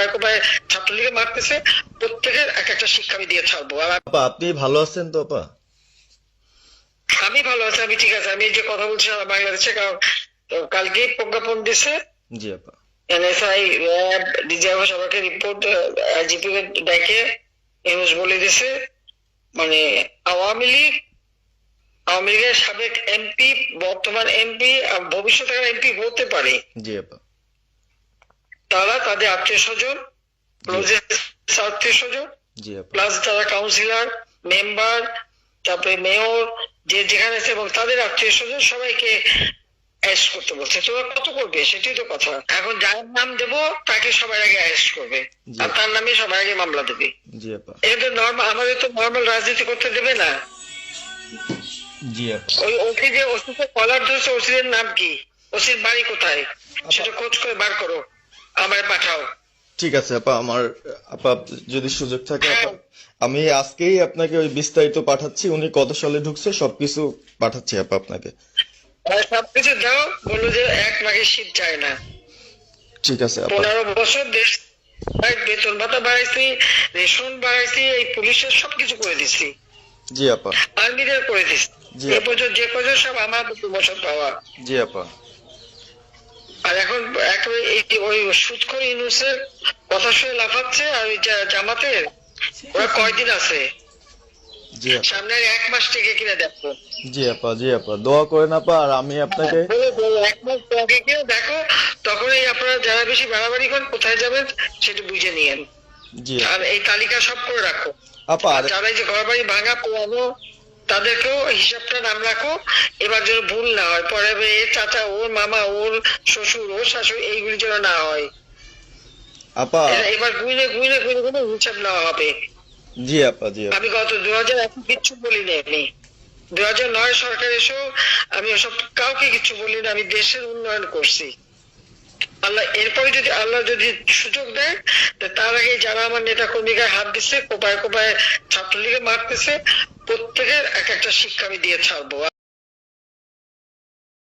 কোপায় কোপায় ছাত্রলীগে মারতেছে, প্রত্যেকের এক একটা শিক্ষা আমি দিয়ে ছাড়বো। আর আপা আপনি ভালো আছেন তো আপা? আমি ভালো আছি, আমি ঠিক আছে। আমি এই যে কথা বলছি সারা বাংলাদেশে, কারণ কালকেই প্রজ্ঞাপন দিছে জি আপা। এনএসআই, র্যাব, ডিজিএফ সবাইকে রিপোর্ট আইজিপি ডেকে ইউনুস বলে দিছে, মানে আওয়ামী লীগ, আওয়ামী লীগের সাবেক এমপি, বর্তমান এমপি, ভবিষ্যতে এমপি হতে পারে, জি আপা। তারা তাদের আত্মীয় স্বজন, জি আত্মীয় স্বজন, জি আপা। প্লাস যারা কাউন্সিলর, মেম্বার, তারপরে মেয়র, যে যেখানে আছে এবং তাদের আত্মীয় স্বজন সবাইকে অ্যারেস্ট করতে বলছে। তোরা কত করবে সেটাই তো কথা। এখন যার নাম দেবো তাকে সবার আগে অ্যারেস্ট করবে, জি আর তার নামে সবার আগে মামলা দেবে। জি আপা। এটা তো নর্মাল, আমাদের তো নর্মাল রাজনীতি করতে দেবে না। জি আপা। ওই ওসি যে ওসিকে কলার ধরছে, ওসির নাম কি, ওসির বাড়ি কোথায়, সেটা খোঁজ করে বার করো, আমায় পাঠাও। ঠিক আছে আপা, আমার আপা যদি সুযোগ থাকে আপা, হ্যাঁ। আমি আজকেই আপনাকে ওই বিস্তারিত পাঠাচ্ছি, উনি কত সালে ঢুকছে সবকিছু পাঠাচ্ছি আপা আপনাকে। আর সবকিছু দাও, বললো যে এক মাঘের শীত যায় না। ঠিক আছে আপা। 15 বছর দেশ বেতন ভাতা বাড়াইছি, রেশন বাড়াইছি, এই পুলিশের সবকিছু করে দিছি, জি আপা। আর্মিদের করে দিছি। জি এ আপা। পর্যন্ত যে পর্যন্ত সব আমার 2 বছর পাওয়া। জি আপা। আর এখন একেবারে এই যে ওই সুৎখর ইউনুসের কথা শুনে লাফাচ্ছে, আর ওই জামাতের ওরা কয়দিন আছে, জি আপা। সামনে আর 1 মাস থেকে কিনা দেখো। জি আপা। জি আপা, দোয়া করেন আপা, আর আমি আপনাকে 1 মাস আগে কিনা দেখো, তখনই আপনারা যারা বেশি বাড়াবাড়ি করেন কোথায় যাবেন সেটা বুঝে নিয়েন। জি আর এই তালিকা সব করে রাখো। আপা। আর আর যারা এই যে ঘর বাড়ি ভাঙা পোড়ানো, তাদেরকেও হিসাবটা নাম রাখো, এবার যেন ভুল না হয়, পরে এর চাচা, ওর মামা, ওর শ্বশুর, ওর শাশুড়ি, এইগুলি যেন না হয়। আপা। এবার গুইনে গুইনে গুইনে গুইনে হিসাব নেওয়া হবে। জি আপা। জি আপা। আমি গত 2001 কিচ্ছু বলিনি, আমি 2009 সরকার এসেও আমি ওসব কাউকে কিছু বলিনি, আমি দেশের উন্নয়ন করছি। আল্লাহ এরপরে যদি আল্লাহ যদি সুযোগ দেয়, তার আগে যারা আমার নেতা কর্মীকে হাত দিচ্ছে, কোপায় কোপায় ছাত্রলীগে মারতেছে, প্রত্যেকের এক একটা শিক্ষা আমি দিয়ে ছাড়বো।